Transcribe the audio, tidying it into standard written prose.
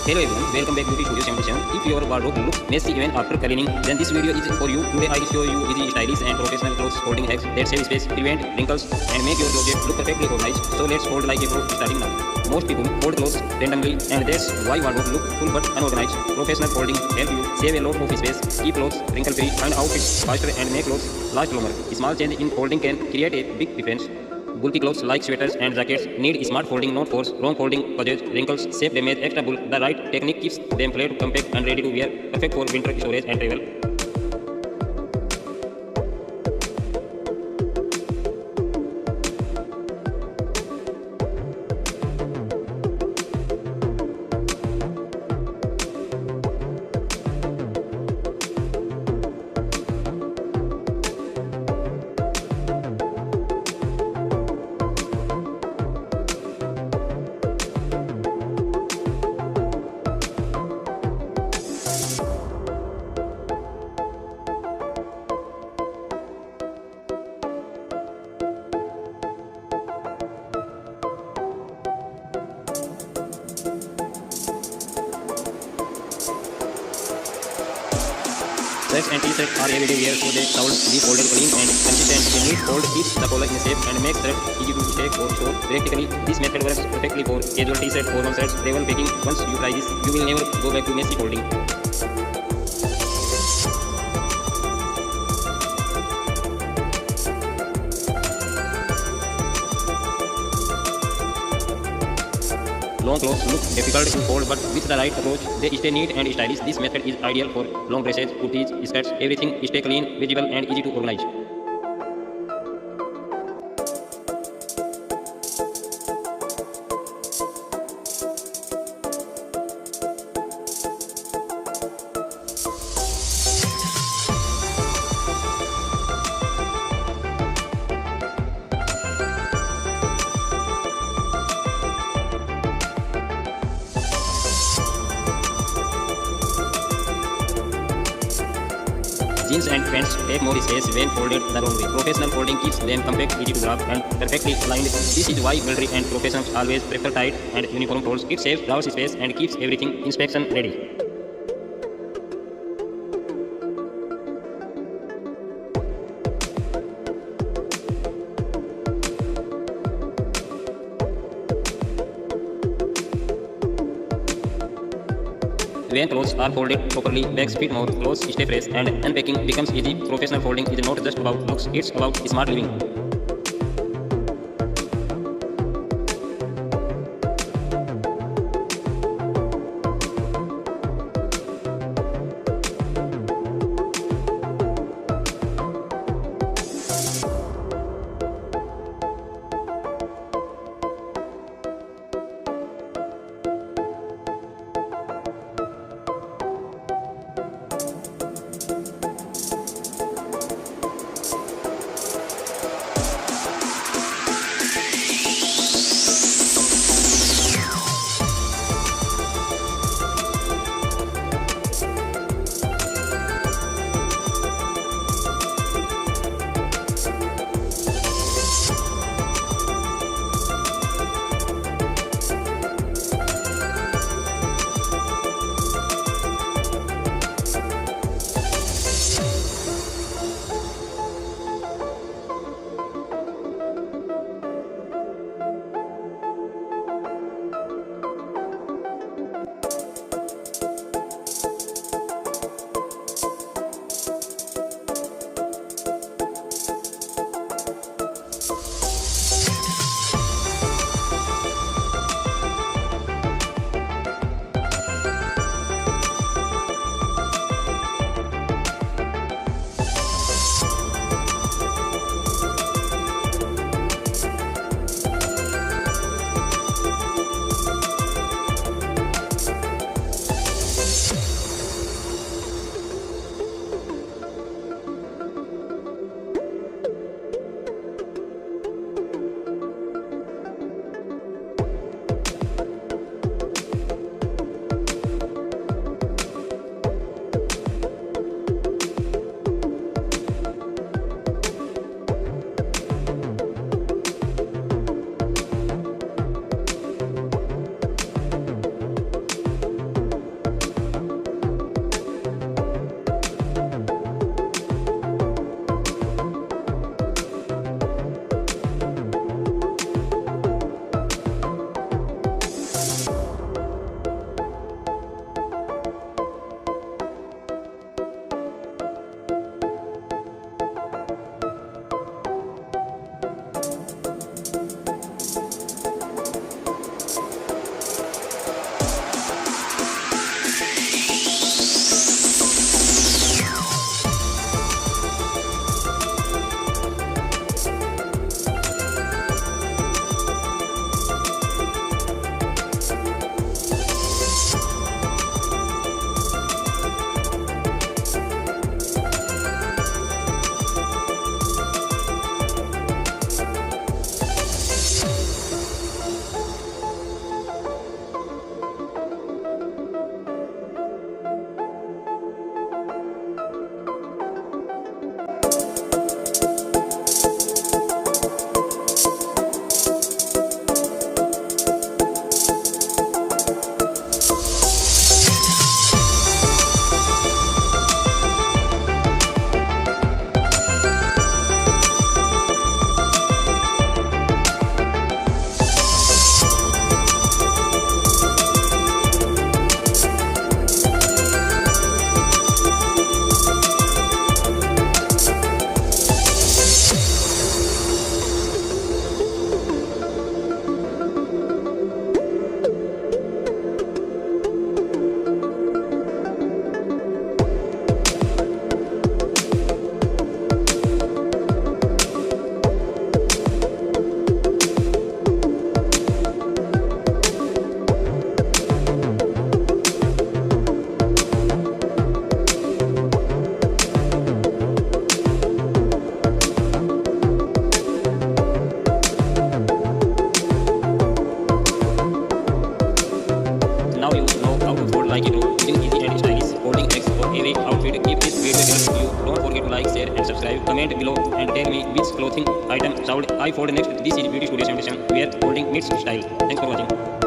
Hello everyone, welcome back to Beauty Studio 77. If your wardrobe looks messy even after cleaning, then this video is for you. Today I will show you easy, stylish and professional clothes folding hacks that save space, prevent wrinkles and make your closet look perfectly organized. So let's fold like a pro starting now. Most people fold clothes randomly and that's why wardrobe look full but unorganized. Professional folding help you save a lot of space, keep clothes wrinkle-free, find outfits faster and make clothes last longer. Small change in folding can create a big difference. Bulky clothes like sweaters and jackets need smart folding, not force. Wrong folding causes wrinkles, shape damage, extra bulk. The right technique keeps them flat, compact and ready to wear, perfect for winter storage and travel. Shirts and t-shirts are everyday wear, so they should be folded clean and consistent. A neat fold keeps the collar in shape and makes shirt easy to take or store. Practically, this method works perfectly for casual t-shirts, formal shirts, travel packing. Once you try this, you will never go back to messy folding. Long clothes look difficult to fold, but with the right approach, they stay neat and stylish. This method is ideal for long dresses, kurtis, skirts. Everything stay clean, visible, and easy to organize. Jeans and pants take more space when folded the wrong way. Professional folding keeps them compact, easy to grab, and perfectly aligned. This is why military and professionals always prefer tight and uniform folds. It saves drawer space and keeps everything inspection ready. When clothes are folded properly, bags fit more, clothes stay fresh, and unpacking becomes easy. Professional folding is not just about looks, it's about smart living. like it. Using easy and stylish folding X or away outfit. If this video helps you, don't forget to like, share and subscribe. Comment below and tell me which clothing item should I fold next. This is Beauty Studio 77 where folding meets style. Thanks for watching.